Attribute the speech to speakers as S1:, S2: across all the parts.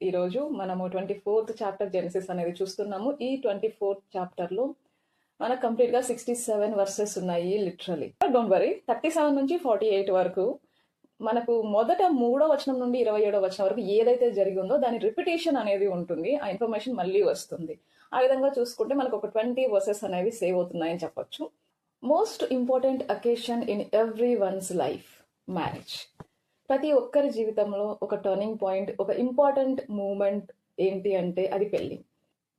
S1: ఈరోజు మనము 24th chapter Genesis అనేది చూస్తున్నాము. ఈ 24th చాప్టర్లో మనకు కంప్లీట్గా 67 వర్సెస్ ఉన్నాయి లిటరలీ. డోంట్ వరీ, 37 నుంచి 48 వరకు మనకు మొదట 3వ వచనం నుండి 27వ వచనం వరకు ఏదైతే జరిగిందో దాని రిపిటేషన్ అనేది ఉంటుంది. ఆ ఇన్ఫర్మేషన్ మళ్ళీ వస్తుంది. ఆ విధంగా చూసుకుంటే మనకు ఒక 20 వర్సెస్ అనేవి సేవ్ అవుతున్నాయని చెప్పొచ్చు. Most important occasion in every one's life, marriage. ప్రతి ఒక్కరి జీవితంలో ఒక టర్నింగ్ పాయింట్, ఒక ఇంపార్టెంట్ మూమెంట్ ఏంటి అంటే అది పెళ్లి.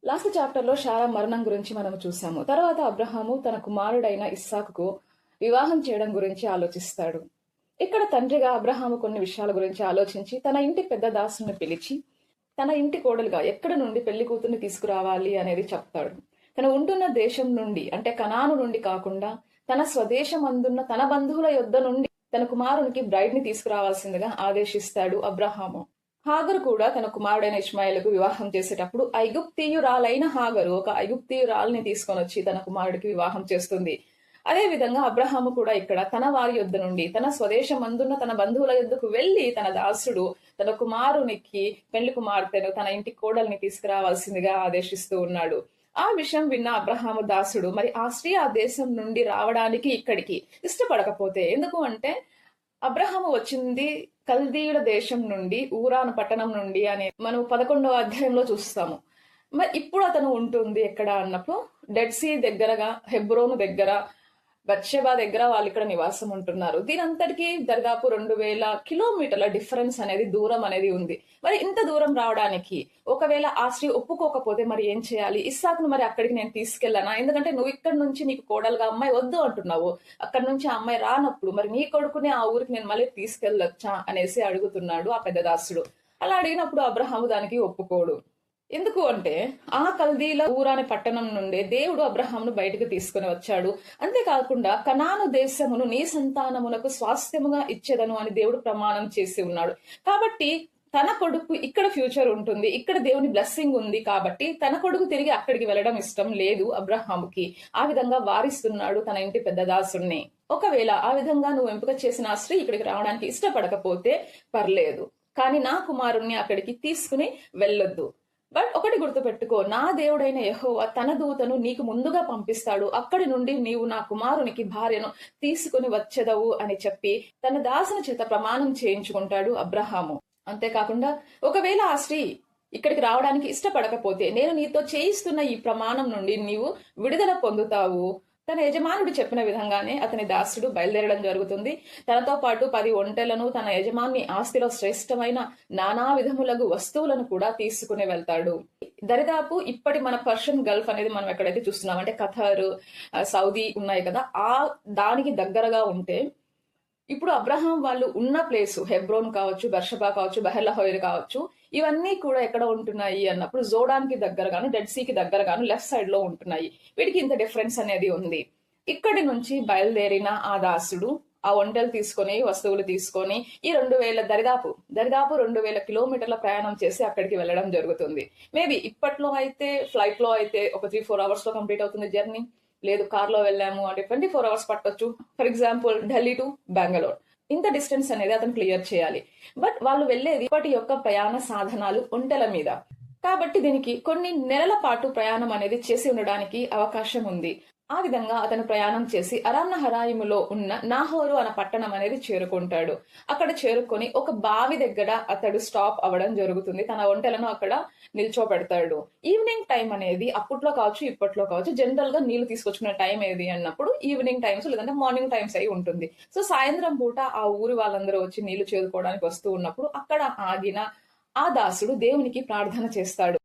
S1: లాస్ట్ చాప్టర్లో శారా మరణం గురించి మనం చూసాము. తర్వాత అబ్రహాము తన కుమారుడైన ఇస్సాకుకు వివాహం చేయడం గురించి ఆలోచిస్తాడు. ఇక్కడ తండ్రిగా అబ్రహాము కొన్ని విషయాల గురించి ఆలోచించి తన ఇంటి పెద్ద దాసుని పిలిచి తన ఇంటి కోడలుగా ఎక్కడ నుండి పెళ్లి కూతుర్ని తీసుకురావాలి అనేది చెప్తాడు. తను ఉంటున్న దేశం నుండి, అంటే కనాను నుండి కాకుండా తన స్వదేశం అందున్న తన బంధువుల యొద్ద నుండి తన కుమారునికి బ్రైడ్ ని తీసుకురావాల్సిందిగా ఆదేశిస్తాడు అబ్రహాము. హాగరు కూడా తన కుమారుడైన ఇష్మాయిలకు వివాహం చేసేటప్పుడు ఐగుప్తీయురాలైన హాగరు ఒక ఐగుప్తీయురాల్ని తీసుకొని వచ్చి తన కుమారుడికి వివాహం చేస్తుంది. అదే విధంగా అబ్రహాము కూడా ఇక్కడ తన వారి యొద్ద నుండి తన స్వదేశం అందున్న తన బంధువుల యొద్దకు వెళ్లి తన దాసుడు తన కుమారునికి పెళ్లి కుమార్తెను తన ఇంటి కోడల్ని తీసుకురావాల్సిందిగా ఆదేశిస్తూ ఉన్నాడు. ఆ విషయం విన్న అబ్రహాము దాసుడు మరి ఆ స్త్రీ ఆ దేశం నుండి రావడానికి ఇక్కడికి ఇష్టపడకపోతే, ఎందుకు అంటే అబ్రహాము వచ్చింది కల్దీయుల దేశం నుండి, ఊరాను పట్టణం నుండి అని మనం 11వ అధ్యాయంలో చూస్తాము. మరి ఇప్పుడు అతను ఉంటుంది ఎక్కడ అన్నప్పుడు డెడ్ సీ దగ్గరగా, హెబ్రోను దగ్గర, బత్షెబా దగ్గర వాళ్ళు ఇక్కడ నివాసం ఉంటున్నారు. దీనంతటికీ దాదాపు 2000 కిలోమీటర్ల డిఫరెన్స్ అనేది, దూరం అనేది ఉంది. మరి ఇంత దూరం రావడానికి ఒకవేళ ఆ స్త్రీ ఒప్పుకోకపోతే మరి ఏం చేయాలి? ఇస్సాకును మరి అక్కడికి నేను తీసుకెళ్ళానా? ఎందుకంటే నువ్వు ఇక్కడ నుంచి నీకు కోడలుగా అమ్మాయి వద్దు అంటున్నావు, అక్కడ నుంచి ఆ అమ్మాయి రానప్పుడు మరి నీ కొడుకుని ఆ ఊరికి నేను మళ్ళీ తీసుకెళ్ళొచ్చా అనేసి అడుగుతున్నాడు ఆ పెద్ద దాసుడు. అలా అడిగినప్పుడు అబ్రహాము దానికి ఒప్పుకోడు. ఎందుకు అంటే ఆ కల్దీల ఊరాని పట్టణం నుండే దేవుడు అబ్రహామును బయటకు తీసుకుని వచ్చాడు. అంతేకాకుండా కనాను దేశమును నీ సంతానమునకు స్వాస్థ్యముగా ఇచ్చేదను అని దేవుడు ప్రమాణం చేసి ఉన్నాడు. కాబట్టి తన కొడుకు ఇక్కడ ఫ్యూచర్ ఉంటుంది, ఇక్కడ దేవుని బ్లెస్సింగ్ ఉంది. కాబట్టి తన కొడుకు తిరిగి అక్కడికి వెళ్ళడం ఇష్టం లేదు అబ్రహాముకి. ఆ విధంగా వారిస్తున్నాడు తన ఇంటి పెద్ద దాసుణ్ణి. ఒకవేళ ఆ విధంగా నువ్వు ఎంపిక చేసిన ఆ స్త్రీ ఇక్కడికి రావడానికి ఇష్టపడకపోతే పర్లేదు, కానీ నా కుమారుణ్ణి అక్కడికి తీసుకుని వెళ్ళొద్దు. బట్ ఒకటి గుర్తుపెట్టుకో, నా దేవుడైన యెహోవా తన దూతను నీకు ముందుగా పంపిస్తాడు, అక్కడి నుండి నీవు నా కుమారునికి భార్యను తీసుకుని వచ్చెదవు అని చెప్పి తన దాసుని చేత ప్రమాణం చేయించుకుంటాడు అబ్రహాము. అంతేకాకుండా ఒకవేళ ఆ స్త్రీ ఇక్కడికి రావడానికి ఇష్టపడకపోతే నేను నీతో చేయిస్తున్న ఈ ప్రమాణం నుండి నీవు విడుదల పొందుతావు. తన యజమానుడు చెప్పిన విధంగానే అతని దాసుడు బయలుదేరడం జరుగుతుంది. తనతో పాటు 10 ఒంటెలను, తన యజమాని ఆస్తిలో శ్రేష్టమైన నానా విధములగు వస్తువులను కూడా తీసుకుని వెళ్తాడు. దరిదాపు ఇప్పటి మన పర్షియన్ గల్ఫ్ అనేది మనం ఎక్కడైతే చూస్తున్నాం అంటే ఖతర్, సౌదీ ఉన్నాయి కదా, ఆ దానికి దగ్గరగా ఉంటే ఇప్పుడు అబ్రహాం వాళ్ళు ఉన్న ప్లేసు హెబ్రోన్ కావచ్చు, బెర్షబా కావచ్చు, బెహర్లహోయర్ కావచ్చు, ఇవన్నీ కూడా ఎక్కడ ఉంటున్నాయి అన్నప్పుడు జోర్డాన్ కి దగ్గరగాను, డెడ్ సీకి దగ్గరగాను లెఫ్ట్ సైడ్ లో ఉంటున్నాయి. వీటికి ఇంత డిఫరెన్స్ అనేది ఉంది. ఇక్కడి నుంచి బయలుదేరిన ఆ దాసుడు ఆ ఒంటెలు తీసుకొని, వస్తువులు తీసుకొని ఈ 2000 దరిదాపు 2000 కిలోమీటర్ల ప్రయాణం చేసి అక్కడికి వెళ్ళడం జరుగుతుంది. మేబీ ఇప్పట్లో అయితే ఫ్లైట్ లో అయితే ఒక 3-4 అవర్స్ లో కంప్లీట్ అవుతుంది జర్నీ. లేదు కార్లో వెళ్ళాము అంటే 24 అవర్స్ పట్టొచ్చు. For example Delhi to Bengaluru, ఇంత డిస్టెన్స్ అనేది అతను క్లియర్ చేయాలి. బట్ వాళ్ళు వెళ్ళేది ఇప్పటి యొక్క ప్రయాణ సాధనాలు ఒంటెల మీద. కాబట్టి దీనికి కొన్ని నెలల పాటు ప్రయాణం అనేది చేసి ఉండడానికి అవకాశం ఉంది. ఆ విధంగా అతను ప్రయాణం చేసి అరామ్నహరాయిములో ఉన్న నాహోరు అనే పట్టణం అనేది చేరుకుంటాడు. అక్కడ చేరుకొని ఒక బావి దగ్గర అతడు స్టాప్ అవ్వడం జరుగుతుంది. తన ఒంటెలను అక్కడ నిల్చోబెడతాడు. ఈవినింగ్ టైం అనేది అప్పట్లో కావచ్చు, ఇప్పట్లో కావచ్చు, జనరల్ గా నీళ్లు తీసుకొచ్చుకునే టైం ఏది అన్నప్పుడు ఈవినింగ్ టైమ్స్ లేదంటే మార్నింగ్ టైమ్స్ అయి ఉంటుంది. సో సాయంత్రం పూట ఆ ఊరి వాళ్ళందరూ వచ్చి నీళ్లు చేరుకోవడానికి వస్తూ ఉన్నప్పుడు అక్కడ ఆగిన ఆ దాసుడు దేవునికి ప్రార్థన చేస్తాడు.